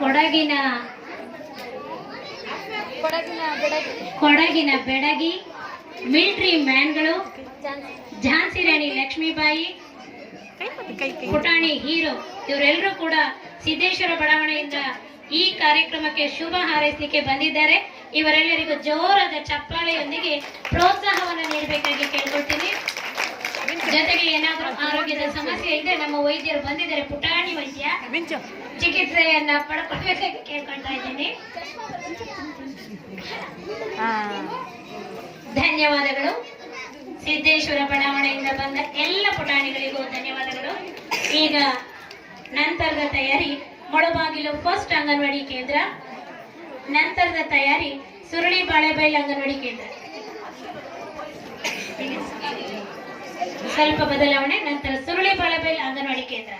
ಕೊಡಗಿನ ಕೊಡಗಿನ ಬೆಡಗಿ ಮಿಲಿಟರಿ ಮ್ಯಾನ್ಗಳು, ಝಾನ್ಸಿ ರಾಣಿ ಲಕ್ಷ್ಮೀಬಾಯಿ, ಪುಟಾಣಿ ಹೀರೋ ಇವರೆಲ್ಲರೂ ಕೂಡ ಸಿದ್ದೇಶ್ವರ ಬಡಾವಣೆಯಿಂದ ಈ ಕಾರ್ಯಕ್ರಮಕ್ಕೆ ಶುಭ ಹಾರೈಸಲಿಕ್ಕೆ ಬಂದಿದ್ದಾರೆ. ಇವರೆಲ್ಲರಿಗೂ ಜೋರಾದ ಚಪ್ಪಾಳೆಯೊಂದಿಗೆ ಪ್ರೋತ್ಸಾಹವನ್ನು ನೀಡಬೇಕಾಗಿ ಕೇಳ್ಕೊಳ್ತೀನಿ. ಜೊತೆಗೆ ಏನಾದರೂ ಆರೋಗ್ಯದ ಸಮಸ್ಯೆ ಇದ್ರೆ ನಮ್ಮ ವೈದ್ಯರು ಬಂದಿದ್ದಾರೆ, ಪುಟಾಣಿ ವೈದ್ಯ, ಚಿಕಿತ್ಸೆಯನ್ನ ಪಡ್ಕೊಳ್ಬೇಕಾಗಿ ಕೇಳ್ಕೊಳ್ತಾ ಇದ್ದೀನಿ. ಧನ್ಯವಾದಗಳು. ಸಿದ್ದೇಶ್ವರ ಬಡಾವಣೆಯಿಂದ ಬಂದ ಎಲ್ಲ ಪುಟಾಣಿಗಳಿಗೂ ಧನ್ಯವಾದಗಳು. ಈಗ ನಂತರದ ತಯಾರಿ ಮೊಳಬಾಗಿಲು ಫಸ್ಟ್ ಅಂಗನವಾಡಿ ಕೇಂದ್ರ, ನಂತರದ ತಯಾರಿ ಸುರುಳಿ ಬಾಳೆಬೈಲ್ ಅಂಗನವಾಡಿ ಕೇಂದ್ರ. ಸ್ವಲ್ಪ ಬದಲಾವಣೆ, ನಂತರ ಸುರುಳಿ ಬಾಳೆಬೈಲ್ ಅಂಗನವಾಡಿ ಕೇಂದ್ರ.